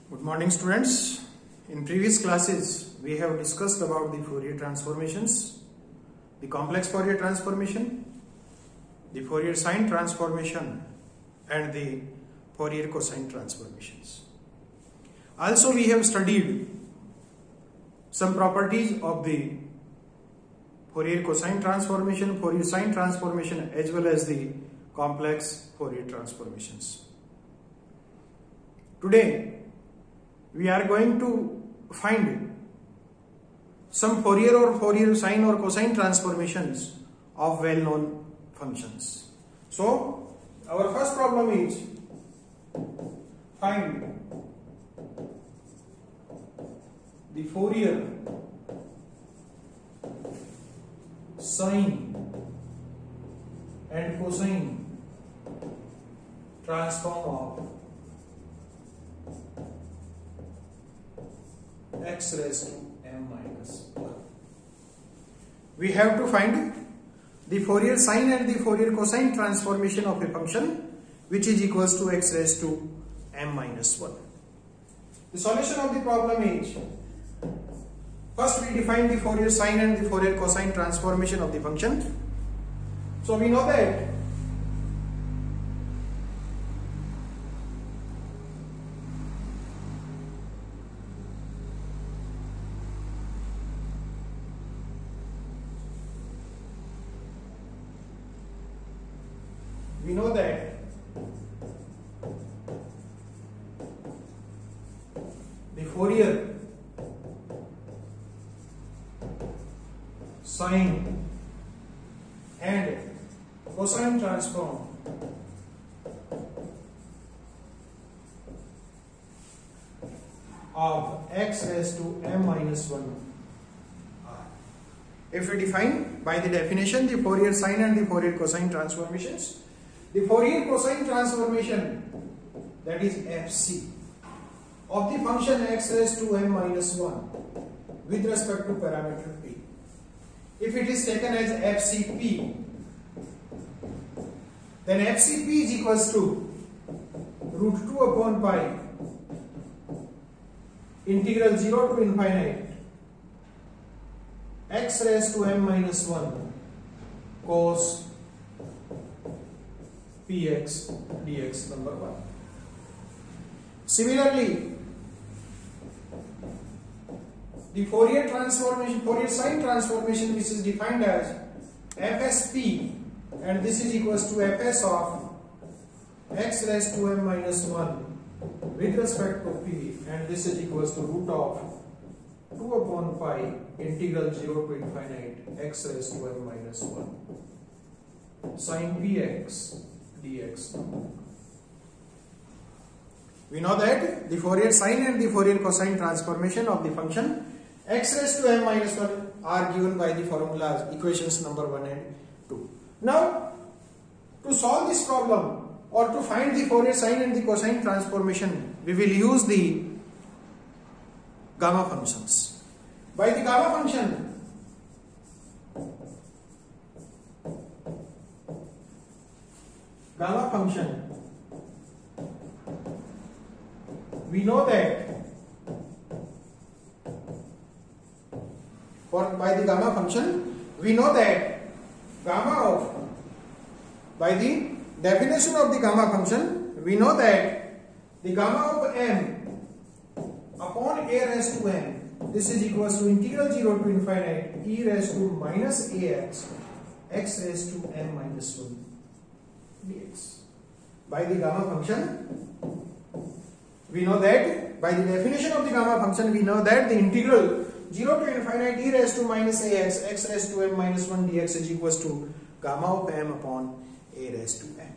Good morning, students. In previous classes, we have discussed about the Fourier transformations, the complex Fourier transformation, the Fourier sine transformation, and the Fourier cosine transformations. Also, we have studied some properties of the Fourier cosine transformation, Fourier sine transformation, as well as the complex Fourier transformations. Today, we are going to find some Fourier or Fourier sine or cosine transformations of well-known functions. So, our first problem is find the Fourier sine and cosine transform of x raised to m minus 1. We have to find the Fourier sine and the Fourier cosine transformation of a function which is equals to x raised to m minus 1. The solution of the problem is, first we define the Fourier sine and the Fourier cosine transformation of the function. So we know that the Fourier sine and cosine transform of x raised to m minus 1 are. If we define by the definition the Fourier sine and the Fourier cosine transformations, the Fourier cosine transformation, that is fc, of the function x raised to m minus 1 with respect to parameter p, if it is taken as fcp, then fcp is equals to root 2 upon pi integral 0 to infinite x raised to m minus 1 cos px dx number 1. Similarly, the Fourier transformation, Fourier sine transformation, which is defined as fsp, and this is equals to fs of x raised to m minus 1 with respect to p, and this is equals to root of 2 upon pi integral 0 to infinite x raised to m minus 1 sin px dx. We know that the Fourier sine and the Fourier cosine transformation of the function x raised to m minus 1 are given by the formulas equations number 1 and 2. Now, to solve this problem or to find the Fourier sine and the cosine transformation, we will use the gamma functions. By the gamma function, we know that by the gamma function, we know that gamma of, by the definition of the gamma function, we know that the gamma of m upon a raised to m, this is equals to integral 0 to infinite e raised to minus ax x raised to m minus 1 dx. By the gamma function, we know that by the definition of the gamma function, we know that the integral 0 to infinite e raised to minus ax x raised to m minus 1 dx is equals to gamma of m upon a raised to m.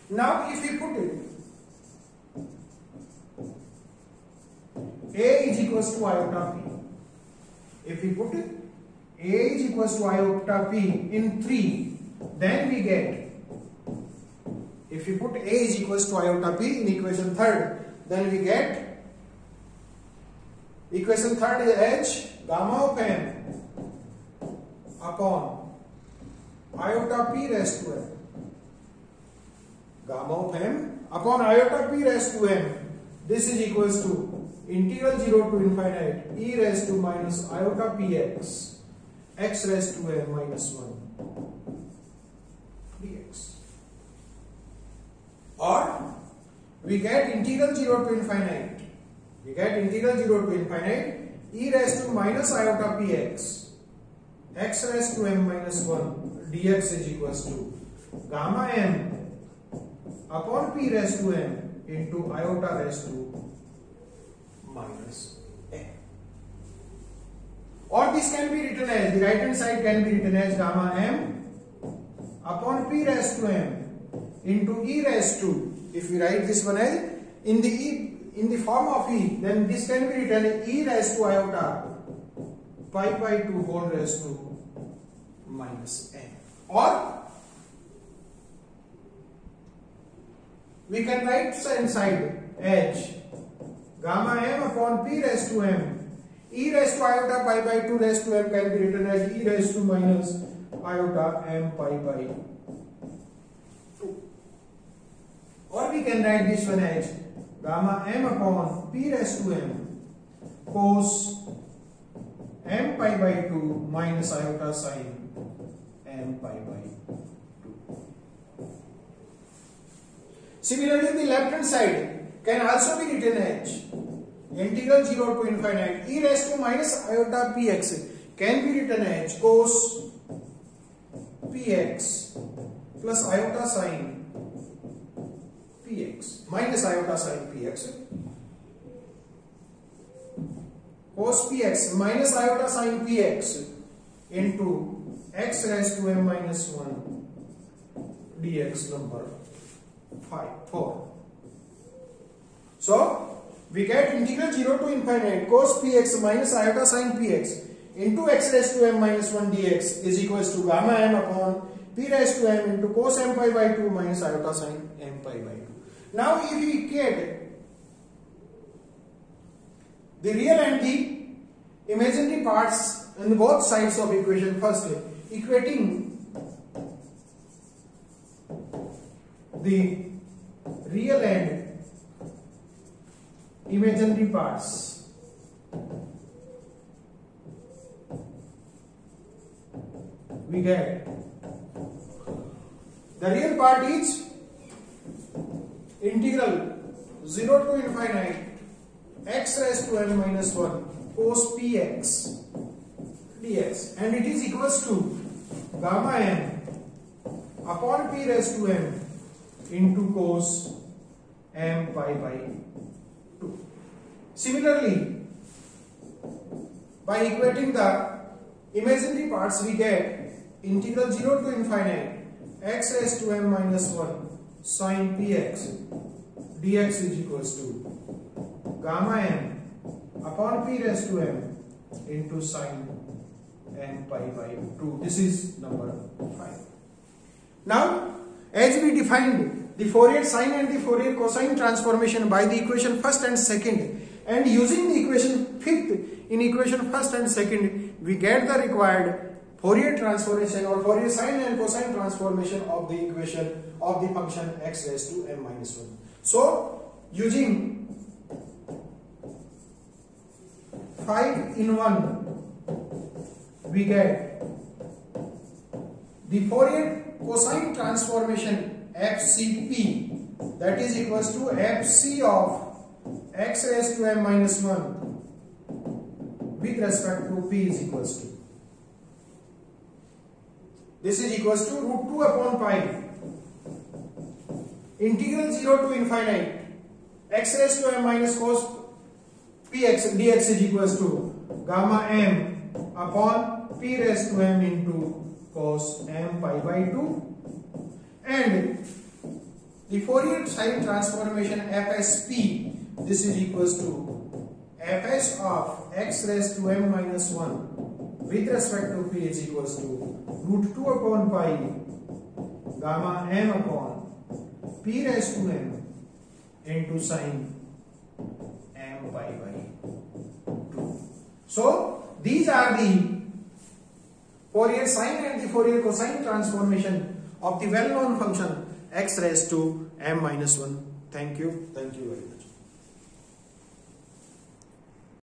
Now, if we put it, a is equals to iota p. If we put it, a is equals to iota p in 3, then we get, if we put a is equals to iota p in equation 3rd, then we get equation 3rd is h gamma of m upon iota p raised to m, gamma of m upon iota p raised to m this is equals to integral 0 to infinite e raised to minus iota px x raised to m minus 1 dx. Or we get integral 0 to infinite, e raised to minus iota px x raised to m minus 1 dx is equals to gamma m upon p raised to m into iota raised to minus m. Or this can be written as, the right hand side can be written as gamma m upon p raised to m into e raised to, if we write this one as in the form of e, then this can be written as e raised to iota pi by 2 whole raised to minus m. Or we can write inside as gamma m upon p raised to m, e raised to iota pi by 2 raised to m can be written as e raised to minus iota m pi by 2. Or we can write this one as gamma m upon p raised to m cos m pi by 2 minus iota sin m pi by 2. Similarly, the left hand side can also be written as integral 0 to infinite e raised to minus iota px can be written as cos px plus iota sin px minus iota sin px, cos px minus iota sin px into x raised to m minus 1 dx number 4. So we get integral 0 to infinite cos px minus iota sin px into x raised to m minus 1 dx is equals to gamma m upon p raised to m into cos m pi by 2 minus iota sin m pi by 2. Now if we get the real and the imaginary parts in both sides of equation, first equating the real and imaginary parts, we get the real part is integral 0 to infinite x raised to m minus 1 cos px dx, and it is equals to gamma m upon p raised to m into cos m pi by 2. Similarly, by equating the imaginary parts, we get integral 0 to infinite x raised to m minus 1 sin px dx is equals to gamma m upon p raised to m into sin m pi by 2. This is number 5. Now, as we defined the Fourier sine and the Fourier cosine transformation by the equation first and second, and using the equation fifth in equation first and second, we get the required Fourier transformation or Fourier sine and cosine transformation of the equation of the function x raised to m minus 1. So using 5 in 1, we get the Fourier cosine transformation FCP, that is equals to FC of x raised to m minus 1 with respect to p is equals to, this is equals to root 2 upon pi integral 0 to infinite x raised to m minus cos px dx is equals to gamma m upon p raised to m into cos m pi by 2, and the Fourier sine transformation FSP, this is equals to Fs of x raised to m minus 1 with respect to p is equals to root 2 upon pi gamma m upon p raised to m into sin m pi by 2. So these are the Fourier sine and the Fourier cosine transformation of the well-known function x raised to m minus 1. Thank you very much.